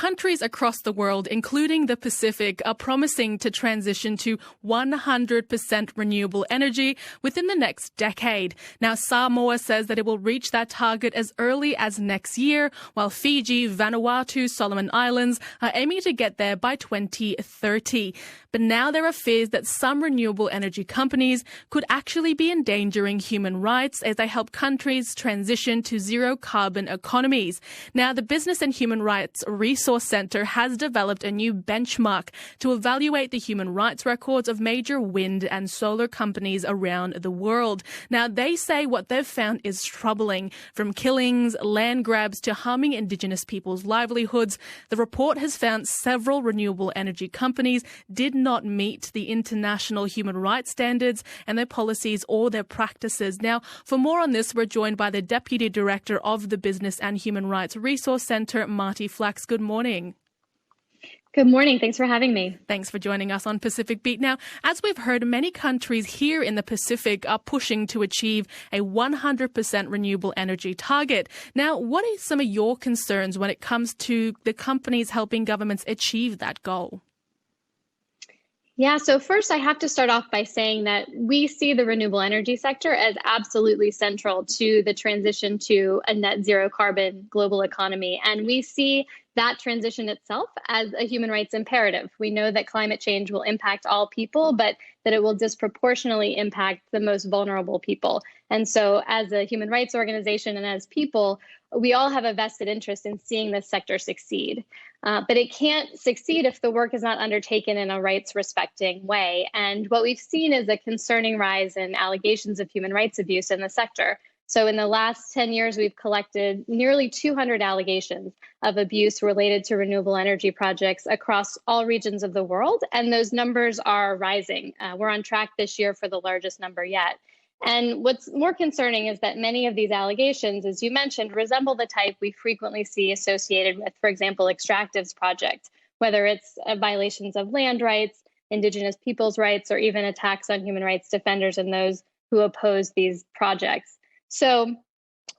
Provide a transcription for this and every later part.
countries across the world, including the Pacific, are promising to transition to 100% renewable energy within the next decade. Now, Samoa says that it will reach that target as early as next year, while Fiji, Vanuatu, Solomon Islands are aiming to get there by 2030. But now there are fears that some renewable energy companies could actually be endangering human rights as they help countries transition to zero carbon economies. Now, the Business and Human Rights Resource Centre has developed a new benchmark to evaluate the human rights records of major wind and solar companies around the world. Now, they say what they've found is troubling, from killings, land grabs to harming Indigenous people's livelihoods. The report has found several renewable energy companies did not meet the international human rights standards and their policies or their practices. Now, for more on this, we're joined by the Deputy Director of the Business and Human Rights Resource Centre, Marti Flacks. Good morning. Good morning. Thanks for having me. Thanks for joining us on Pacific Beat. Now, as we've heard, many countries here in the Pacific are pushing to achieve a 100% renewable energy target. Now, what are some of your concerns when it comes to the companies helping governments achieve that goal? Yeah, so first I have to start off by saying that we see the renewable energy sector as absolutely central to the transition to a net zero carbon global economy. And we see that transition itself as a human rights imperative. We know that climate change will impact all people, but that it will disproportionately impact the most vulnerable people. And so as a human rights organization and as people, we all have a vested interest in seeing this sector succeed. But it can't succeed if the work is not undertaken in a rights respecting way. And what we've seen is a concerning rise in allegations of human rights abuse in the sector. So in the last 10 years, we've collected nearly 200 allegations of abuse related to renewable energy projects across all regions of the world. And those numbers are rising. We're on track this year for the largest number yet. And what's more concerning is that many of these allegations, as you mentioned, resemble the type we frequently see associated with, for example, extractives projects, whether it's violations of land rights, Indigenous people's rights, or even attacks on human rights defenders and those who oppose these projects. So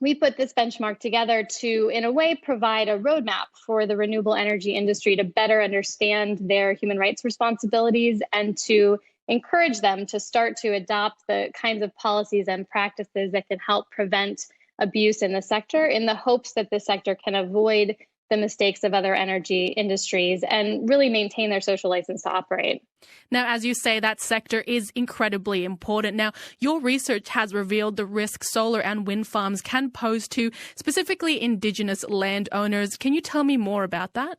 we put this benchmark together to, in a way, provide a roadmap for the renewable energy industry to better understand their human rights responsibilities and to encourage them to start to adopt the kinds of policies and practices that can help prevent abuse in the sector, in the hopes that the sector can avoid the mistakes of other energy industries and really maintain their social license to operate. Now, as you say, that sector is incredibly important. Now, your research has revealed the risk solar and wind farms can pose to specifically Indigenous landowners. Can you tell me more about that?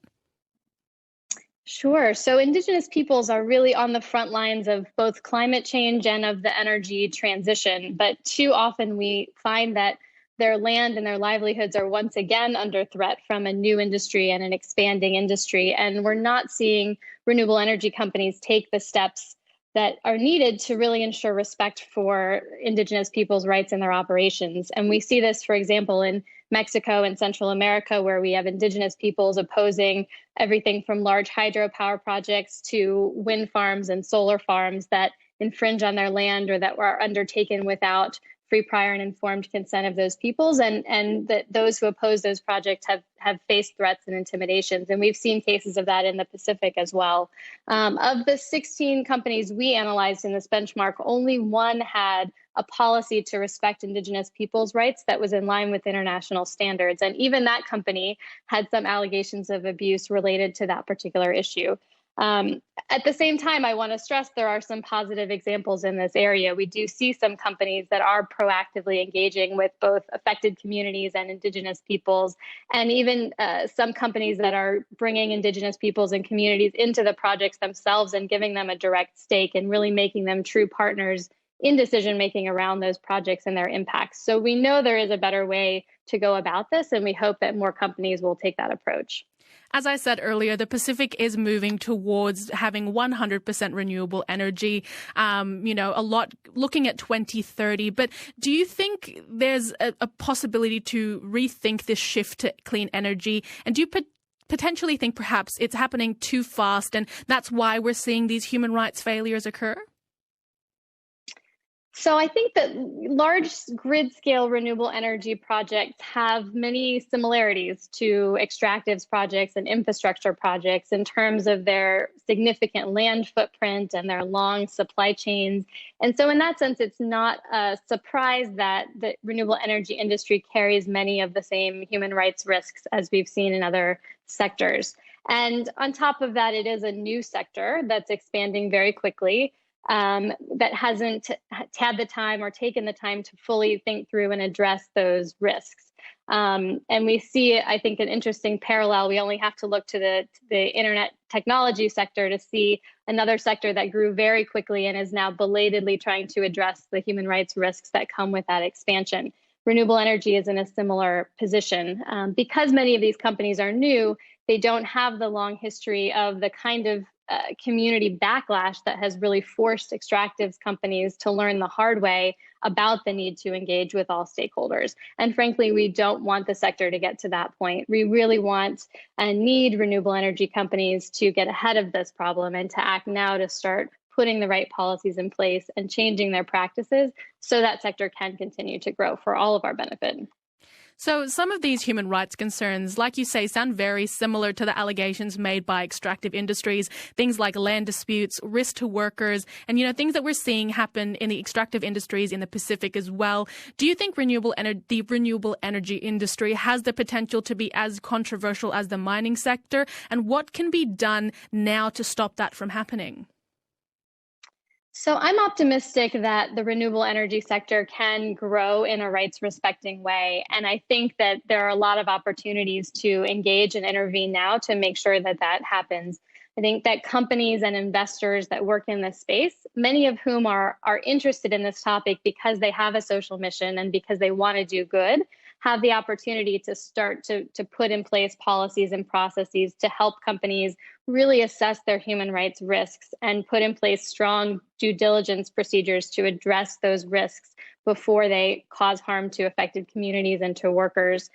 Sure. So Indigenous peoples are really on the front lines of both climate change and of the energy transition. But too often we find that their land and their livelihoods are once again under threat from a new industry and an expanding industry. And we're not seeing renewable energy companies take the steps that are needed to really ensure respect for Indigenous people's rights in their operations. And we see this, for example, in Mexico and Central America, where we have Indigenous peoples opposing everything from large hydropower projects to wind farms and solar farms that infringe on their land or that were undertaken without free, prior, and informed consent of those peoples, and that those who oppose those projects have faced threats and intimidations. And we've seen cases of that in the Pacific as well. Of the 16 companies we analyzed in this benchmark, only one had a policy to respect Indigenous people's rights that was in line with international standards. And even that company had some allegations of abuse related to that particular issue. At the same time, I want to stress there are some positive examples in this area. We do see some companies that are proactively engaging with both affected communities and Indigenous peoples, and even some companies that are bringing Indigenous peoples and communities into the projects themselves and giving them a direct stake and really making them true partners in decision-making around those projects and their impacts. So we know there is a better way to go about this, and we hope that more companies will take that approach. As I said earlier, the Pacific is moving towards having 100% renewable energy, a lot looking at 2030. But do you think there's a possibility to rethink this shift to clean energy? And do you potentially think perhaps it's happening too fast and that's why we're seeing these human rights failures occur? So I think that large grid-scale renewable energy projects have many similarities to extractives projects and infrastructure projects in terms of their significant land footprint and their long supply chains. And so in that sense, it's not a surprise that the renewable energy industry carries many of the same human rights risks as we've seen in other sectors. And on top of that, it is a new sector that's expanding very quickly. That hasn't had the time or taken the time to fully think through and address those risks. And we see, I think, an interesting parallel. We only have to look to the internet technology sector to see another sector that grew very quickly and is now belatedly trying to address the human rights risks that come with that expansion. Renewable energy is in a similar position. Because many of these companies are new, they don't have the long history of the kind of community backlash that has really forced extractives companies to learn the hard way about the need to engage with all stakeholders. And frankly, we don't want the sector to get to that point. We really want and need renewable energy companies to get ahead of this problem and to act now to start putting the right policies in place and changing their practices so that sector can continue to grow for all of our benefit. So some of these human rights concerns, like you say, sound very similar to the allegations made by extractive industries, things like land disputes, risk to workers, and, things that we're seeing happen in the extractive industries in the Pacific as well. Do you think the renewable energy industry has the potential to be as controversial as the mining sector? And what can be done now to stop that from happening? So I'm optimistic that the renewable energy sector can grow in a rights-respecting way. And I think that there are a lot of opportunities to engage and intervene now to make sure that that happens. I think that companies and investors that work in this space, many of whom are interested in this topic because they have a social mission and because they want to do good, have the opportunity to start to put in place policies and processes to help companies really assess their human rights risks and put in place strong due diligence procedures to address those risks before they cause harm to affected communities and to workers.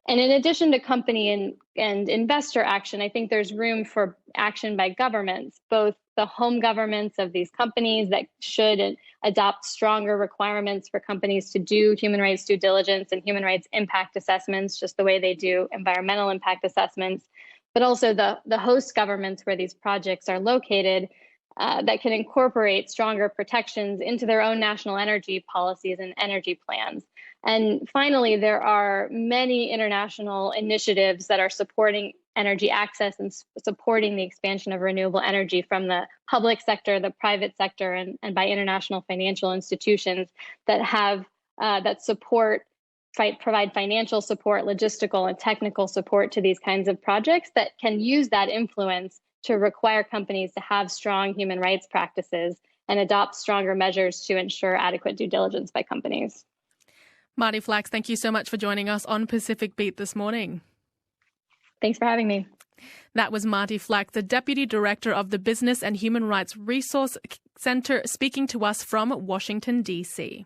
And in addition to company and investor action, I think there's room for action by governments, both the home governments of these companies that should adopt stronger requirements for companies to do human rights due diligence and human rights impact assessments, just the way they do environmental impact assessments, but also the host governments where these projects are located that can incorporate stronger protections into their own national energy policies and energy plans. And finally, there are many international initiatives that are supporting energy access and supporting the expansion of renewable energy from the public sector, the private sector, and by international financial institutions that have that provide financial support, logistical and technical support to these kinds of projects that can use that influence to require companies to have strong human rights practices and adopt stronger measures to ensure adequate due diligence by companies. Marti Flacks, thank you so much for joining us on Pacific Beat this morning. Thanks for having me. That was Marti Flacks, the Deputy Director of the Business and Human Rights Resource Center, speaking to us from Washington, D.C.